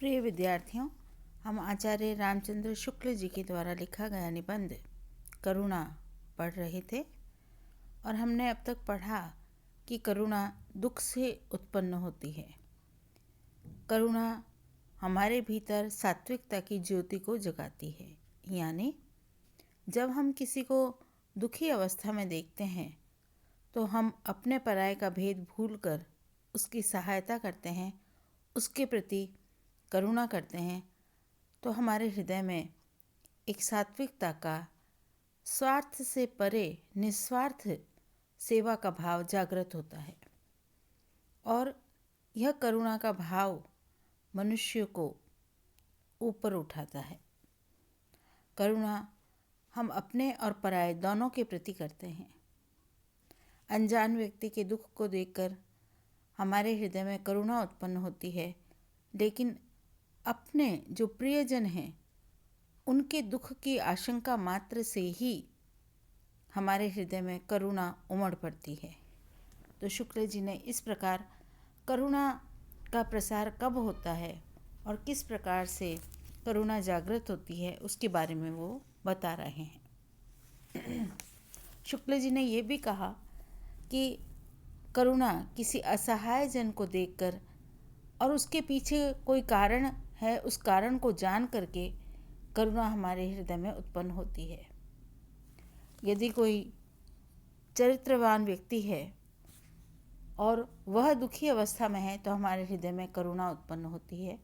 प्रिय विद्यार्थियों, हम आचार्य रामचंद्र शुक्ल जी के द्वारा लिखा गया निबंध करुणा पढ़ रहे थे और हमने अब तक पढ़ा कि करुणा दुख से उत्पन्न होती है। करुणा हमारे भीतर सात्विकता की ज्योति को जगाती है, यानी जब हम किसी को दुखी अवस्था में देखते हैं तो हम अपने पराये का भेद भूलकर उसकी सहायता करते हैं, उसके प्रति करुणा करते हैं, तो हमारे हृदय में एक सात्विकता का, स्वार्थ से परे निस्वार्थ सेवा का भाव जागृत होता है और यह करुणा का भाव मनुष्य को ऊपर उठाता है। करुणा हम अपने और पराये दोनों के प्रति करते हैं। अनजान व्यक्ति के दुख को देखकर हमारे हृदय में करुणा उत्पन्न होती है, लेकिन अपने जो प्रियजन हैं उनके दुख की आशंका मात्र से ही हमारे हृदय में करुणा उमड़ पड़ती है। तो शुक्ल जी ने इस प्रकार करुणा का प्रसार कब होता है और किस प्रकार से करुणा जागृत होती है उसके बारे में वो बता रहे हैं। शुक्ल जी ने ये भी कहा कि करुणा किसी असहाय जन को देखकर और उसके पीछे कोई कारण है, उस कारण को जान करके करुणा हमारे हृदय में उत्पन्न होती है। यदि कोई चरित्रवान व्यक्ति है और वह दुखी अवस्था में है तो हमारे हृदय में करुणा उत्पन्न होती है।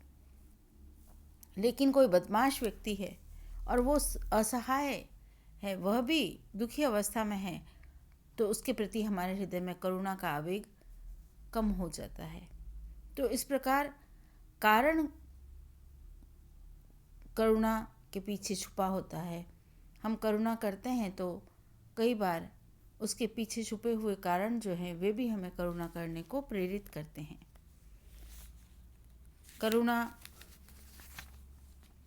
लेकिन कोई बदमाश व्यक्ति है और वो असहाय है, वह भी दुखी अवस्था में है, तो उसके प्रति हमारे हृदय में करुणा का आवेग कम हो जाता है। तो इस प्रकार कारण करुणा के पीछे छुपा होता है। हम करुणा करते हैं तो कई बार उसके पीछे छुपे हुए कारण जो हैं वे भी हमें करुणा करने को प्रेरित करते हैं। करुणा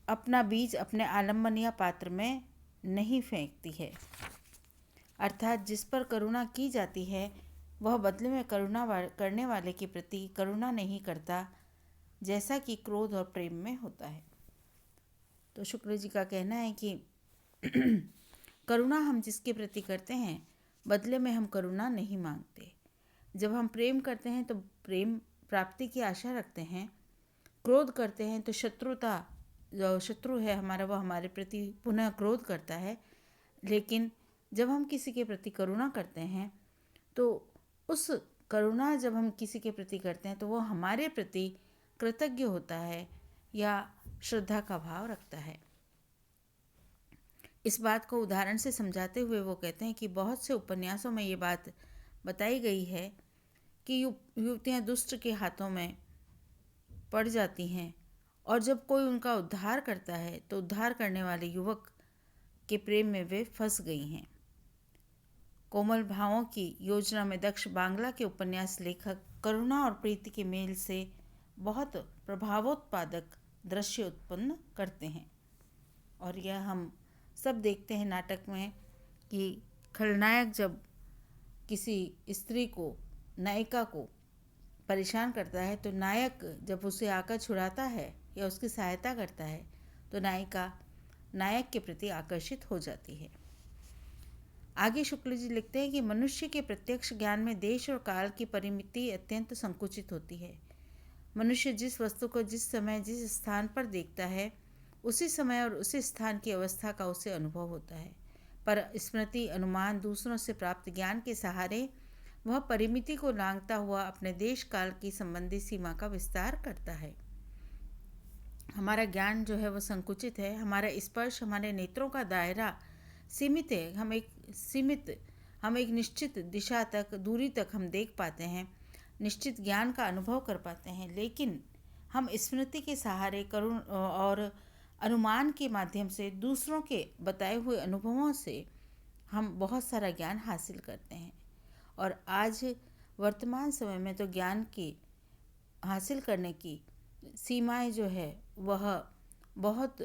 अपना बीज अपने आलम्बन या पात्र में नहीं फेंकती है, अर्थात जिस पर करुणा की जाती है वह बदले में करुणा करने वाले के प्रति करुणा नहीं करता, जैसा कि क्रोध और प्रेम में होता है। तो शुक्ल जी का कहना है कि करुणा हम जिसके प्रति करते हैं बदले में हम करुणा नहीं मांगते। जब हम प्रेम करते हैं तो प्रेम प्राप्ति की आशा रखते हैं, क्रोध करते हैं तो शत्रुता, जो शत्रु है हमारा वह हमारे प्रति पुनः क्रोध करता है। लेकिन जब हम किसी के प्रति करुणा करते हैं तो उस करुणा जब हम किसी के प्रति करते हैं तो वह हमारे प्रति कृतज्ञ होता है या श्रद्धा का भाव रखता है। इस बात को उदाहरण से समझाते हुए वो कहते हैं कि बहुत से उपन्यासों में ये बात बताई गई है कि युवतियाँ दुष्ट के हाथों में पड़ जाती हैं और जब कोई उनका उद्धार करता है तो उद्धार करने वाले युवक के प्रेम में वे फंस गई हैं। कोमल भावों की योजना में दक्ष बांग्ला के उपन्यास लेखक करुणा और प्रीति के मेल से बहुत प्रभावोत्पादक दृश्य उत्पन्न करते हैं और यह हम सब देखते हैं नाटक में कि खलनायक जब किसी स्त्री को, नायिका को परेशान करता है तो नायक जब उसे आकर छुड़ाता है या उसकी सहायता करता है तो नायिका नायक के प्रति आकर्षित हो जाती है। आगे शुक्ल जी लिखते हैं कि मनुष्य के प्रत्यक्ष ज्ञान में देश और काल की परिमिति अत्यंत संकुचित होती है। मनुष्य जिस वस्तु को जिस समय जिस स्थान पर देखता है उसी समय और उसी स्थान की अवस्था का उसे अनुभव होता है, पर स्मृति, अनुमान, दूसरों से प्राप्त ज्ञान के सहारे वह परिमिति को लांघता हुआ अपने देश काल की संबंधी सीमा का विस्तार करता है। हमारा ज्ञान जो है वह संकुचित है, हमारा स्पर्श, हमारे नेत्रों का दायरा सीमित है। हम एक निश्चित दिशा तक, दूरी तक हम देख पाते हैं, निश्चित ज्ञान का अनुभव कर पाते हैं, लेकिन हम स्मृति के सहारे, करुण और अनुमान के माध्यम से, दूसरों के बताए हुए अनुभवों से हम बहुत सारा ज्ञान हासिल करते हैं। और आज वर्तमान समय में तो ज्ञान की हासिल करने की सीमाएं जो है वह बहुत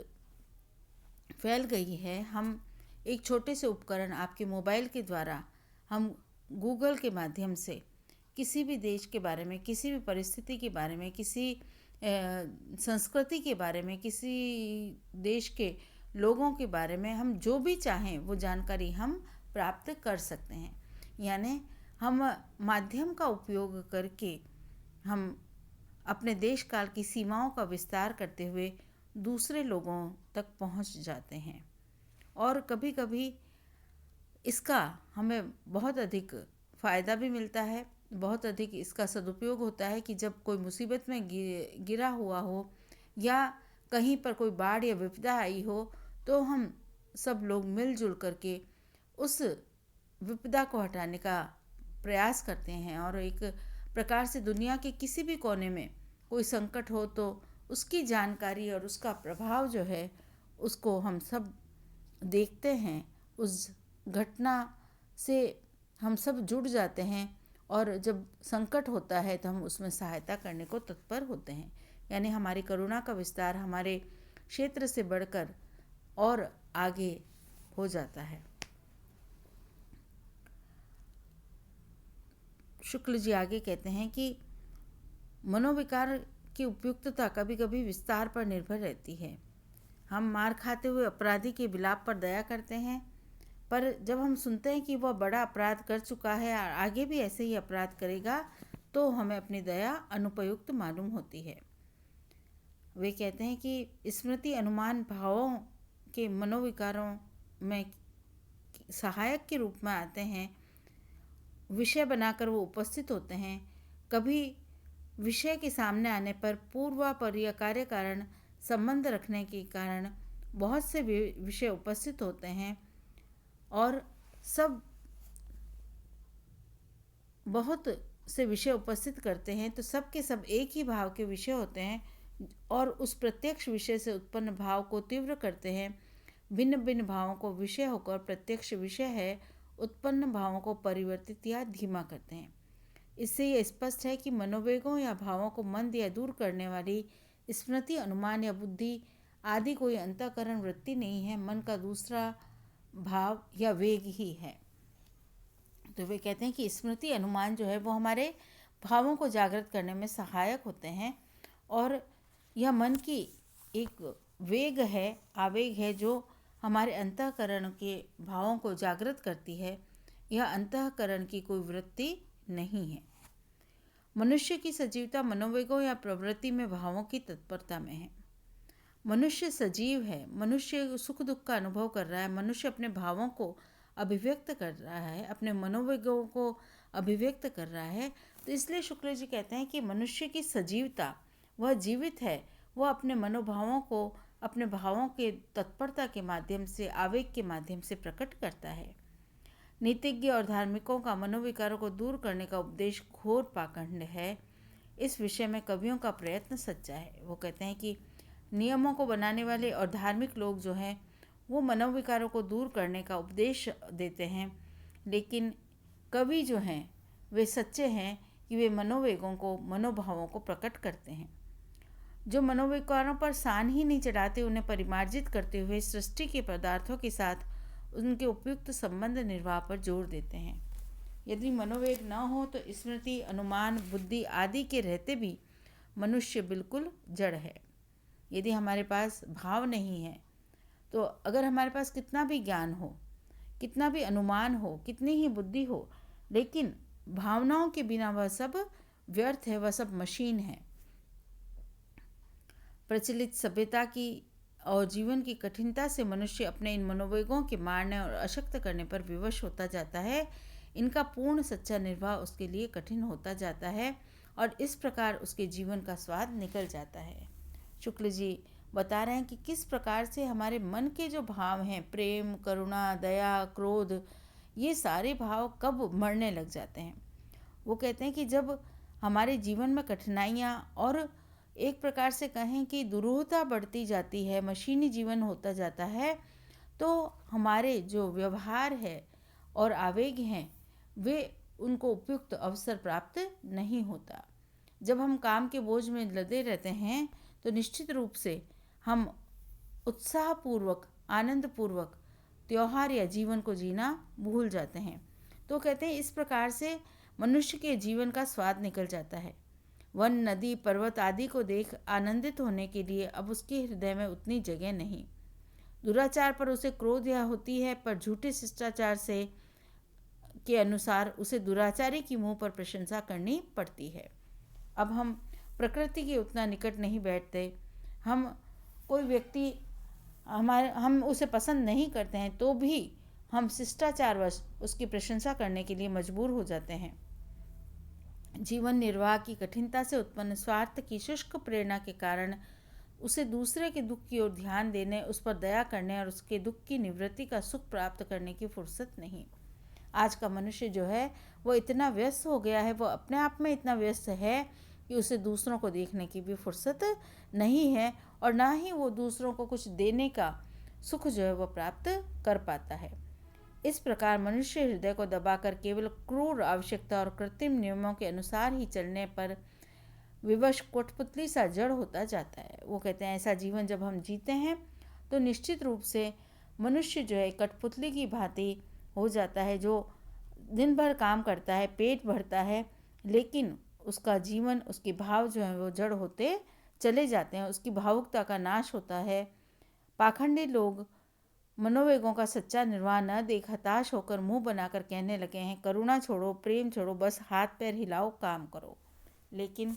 फैल गई है। हम एक छोटे से उपकरण, आपके मोबाइल के द्वारा, हम गूगल के माध्यम से किसी भी देश के बारे में, किसी भी परिस्थिति के बारे में, किसी संस्कृति के बारे में, किसी देश के लोगों के बारे में हम जो भी चाहें वो जानकारी हम प्राप्त कर सकते हैं। यानी हम माध्यम का उपयोग करके हम अपने देश काल की सीमाओं का विस्तार करते हुए दूसरे लोगों तक पहुंच जाते हैं। और कभी कभी इसका हमें बहुत अधिक फ़ायदा भी मिलता है, बहुत अधिक इसका सदुपयोग होता है कि जब कोई मुसीबत में गिरा हुआ हो या कहीं पर कोई बाढ़ या विपदा आई हो, तो हम सब लोग मिलजुल करके उस विपदा को हटाने का प्रयास करते हैं। और एक प्रकार से दुनिया के किसी भी कोने में कोई संकट हो तो उसकी जानकारी और उसका प्रभाव जो है उसको हम सब देखते हैं। उस घटना से हम सब जुड़ जाते हैं और जब संकट होता है तो हम उसमें सहायता करने को तत्पर होते हैं। यानी हमारी करुणा का विस्तार हमारे क्षेत्र से बढ़कर और आगे हो जाता है। शुक्ल जी आगे कहते हैं कि मनोविकार की उपयुक्तता कभी कभी विस्तार पर निर्भर रहती है। हम मार खाते हुए अपराधी के विलाप पर दया करते हैं, पर जब हम सुनते हैं कि वह बड़ा अपराध कर चुका है और आगे भी ऐसे ही अपराध करेगा, तो हमें अपनी दया अनुपयुक्त मालूम होती है। वे कहते हैं कि स्मृति अनुमान भावों के मनोविकारों में सहायक के रूप में आते हैं। विषय बनाकर वो उपस्थित होते हैं। कभी विषय के सामने आने पर पूर्वापर कार्य कारण संबंध रखने के कारण बहुत से विषय उपस्थित होते हैं और सब बहुत से विषय उपस्थित करते हैं, तो सब के सब एक ही भाव के विषय होते हैं और उस प्रत्यक्ष विषय से उत्पन्न भाव को तीव्र करते हैं। भिन्न भिन्न भावों को विषय होकर प्रत्यक्ष विषय है उत्पन्न भावों को परिवर्तित या धीमा करते हैं। इससे यह स्पष्ट है कि मनोवेगों या भावों को मंद या दूर करने वाली स्मृति, अनुमान या बुद्धि आदि कोई अंतःकरण वृत्ति नहीं है, मन का दूसरा भाव या वेग ही है। तो वे कहते हैं कि स्मृति, अनुमान जो है वो हमारे भावों को जागृत करने में सहायक होते हैं और यह मन की एक वेग है, आवेग है जो हमारे अंतःकरण के भावों को जागृत करती है। यह अंतःकरण की कोई वृत्ति नहीं है। मनुष्य की सजीवता मनोवेगों या प्रवृत्ति में भावों की तत्परता में है। मनुष्य सजीव है, मनुष्य सुख दुख का अनुभव कर रहा है, मनुष्य अपने भावों को अभिव्यक्त कर रहा है, अपने मनोवेगों को अभिव्यक्त कर रहा है। तो इसलिए शुक्ल जी कहते हैं कि मनुष्य की सजीवता, वह जीवित है, वह अपने मनोभावों को अपने भावों के तत्परता के माध्यम से, आवेग के माध्यम से प्रकट करता है। नीतिज्ञ और धार्मिकों का मनोविकारों को दूर करने का उपदेश घोर पाखंड है। इस विषय में कवियों का प्रयत्न सच्चा है। वो कहते हैं कि नियमों को बनाने वाले और धार्मिक लोग जो हैं वो मनोविकारों को दूर करने का उपदेश देते हैं, लेकिन कवि जो हैं वे सच्चे हैं कि वे मनोवेगों को, मनोभावों को प्रकट करते हैं। जो मनोविकारों पर सान ही नहीं चढ़ाते, उन्हें परिमार्जित करते हुए सृष्टि के पदार्थों के साथ उनके उपयुक्त संबंध निर्वाह पर जोर देते हैं। यदि मनोवेग न हो तो स्मृति, अनुमान, बुद्धि आदि के रहते भी मनुष्य बिल्कुल जड़ है। यदि हमारे पास भाव नहीं है तो अगर हमारे पास कितना भी ज्ञान हो, कितना भी अनुमान हो, कितनी ही बुद्धि हो, लेकिन भावनाओं के बिना वह सब व्यर्थ है, वह सब मशीन है। प्रचलित सभ्यता की और जीवन की कठिनता से मनुष्य अपने इन मनोवेगों के मारने और अशक्त करने पर विवश होता जाता है। इनका पूर्ण सच्चा निर्वाह उसके लिए कठिन होता जाता है और इस प्रकार उसके जीवन का स्वाद निकल जाता है। शुक्ल जी बता रहे हैं कि किस प्रकार से हमारे मन के जो भाव हैं, प्रेम, करुणा, दया, क्रोध, ये सारे भाव कब मरने लग जाते हैं। वो कहते हैं कि जब हमारे जीवन में कठिनाइयाँ और एक प्रकार से कहें कि दुरूहता बढ़ती जाती है, मशीनी जीवन होता जाता है, तो हमारे जो व्यवहार है और आवेग हैं वे उनको उपयुक्त अवसर प्राप्त नहीं होता। जब हम काम के बोझ में लदे रहते हैं तो निश्चित रूप से हम उत्साहपूर्वक, आनंदपूर्वक त्यौहार या जीवन को जीना भूल जाते हैं। तो कहते हैं इस प्रकार से मनुष्य के जीवन का स्वाद निकल जाता है। वन, नदी, पर्वत आदि को देख आनंदित होने के लिए अब उसके हृदय में उतनी जगह नहीं। दुराचार पर उसे क्रोध या होती है, पर झूठे शिष्टाचार से के अनुसार उसे दुराचारी की मुंह पर प्रशंसा करनी पड़ती है। अब हम प्रकृति के उतना निकट नहीं बैठते। हम कोई व्यक्ति हम उसे पसंद नहीं करते हैं तो भी हम शिष्टाचारवश उसकी प्रशंसा करने के लिए मजबूर हो जाते हैं। जीवन निर्वाह की कठिनता से उत्पन्न स्वार्थ की शुष्क प्रेरणा के कारण उसे दूसरे के दुख की ओर ध्यान देने, उस पर दया करने और उसके दुख की निवृत्ति का सुख प्राप्त करने की फुर्सत नहीं। आज का मनुष्य जो है वो इतना व्यस्त हो गया है, वो अपने आप में इतना व्यस्त है कि उसे दूसरों को देखने की भी फुर्सत नहीं है और ना ही वो दूसरों को कुछ देने का सुख जो है वो प्राप्त कर पाता है। इस प्रकार मनुष्य हृदय को दबाकर केवल क्रूर आवश्यकता और कृत्रिम नियमों के अनुसार ही चलने पर विवश कठपुतली सा जड़ होता जाता है। वो कहते हैं ऐसा जीवन जब हम जीते हैं तो निश्चित रूप से मनुष्य जो है कठपुतली की भांति हो जाता है, जो दिन भर काम करता है, पेट भरता है, लेकिन उसका जीवन, उसके भाव जो हैं वो जड़ होते चले जाते हैं, उसकी भावुकता का नाश होता है। पाखंडी लोग मनोवेगों का सच्चा निर्वाह न देख हताश होकर मुंह बनाकर कहने लगे हैं, करुणा छोड़ो, प्रेम छोड़ो, बस हाथ पैर हिलाओ, काम करो। लेकिन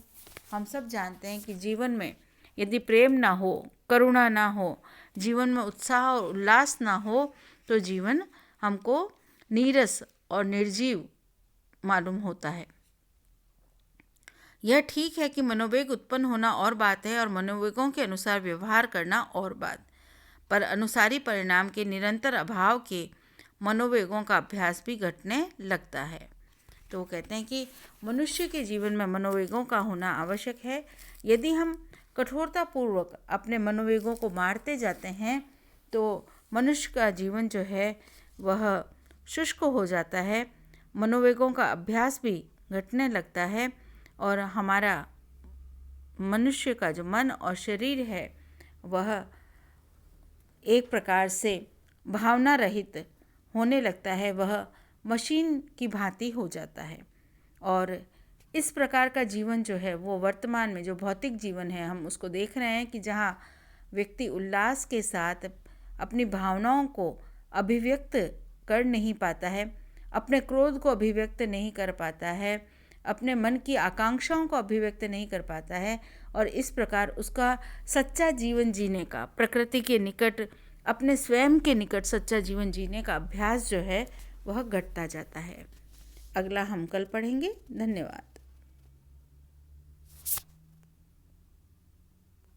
हम सब जानते हैं कि जीवन में यदि प्रेम ना हो, करुणा ना हो, जीवन में उत्साह और उल्लास ना हो तो जीवन हमको नीरस और निर्जीव मालूम होता है। यह ठीक है कि मनोवेग उत्पन्न होना और बात है और मनोवेगों के अनुसार व्यवहार करना और बात, पर अनुसारी परिणाम के निरंतर अभाव के मनोवेगों का अभ्यास भी घटने लगता है। तो वो कहते हैं कि मनुष्य के जीवन में मनोवेगों का होना आवश्यक है। यदि हम कठोरतापूर्वक अपने मनोवेगों को मारते जाते हैं तो मनुष्य का जीवन जो है वह शुष्क हो जाता है, मनोवेगों का अभ्यास भी घटने लगता है और हमारा मनुष्य का जो मन और शरीर है वह एक प्रकार से भावना रहित होने लगता है, वह मशीन की भांति हो जाता है। और इस प्रकार का जीवन जो है वो वर्तमान में जो भौतिक जीवन है हम उसको देख रहे हैं कि जहाँ व्यक्ति उल्लास के साथ अपनी भावनाओं को अभिव्यक्त कर नहीं पाता है, अपने क्रोध को अभिव्यक्त नहीं कर पाता है, अपने मन की आकांक्षाओं को अभिव्यक्त नहीं कर पाता है और इस प्रकार उसका सच्चा जीवन जीने का, प्रकृति के निकट, अपने स्वयं के निकट सच्चा जीवन जीने का अभ्यास जो है वह घटता जाता है। अगला हम कल पढ़ेंगे। धन्यवाद।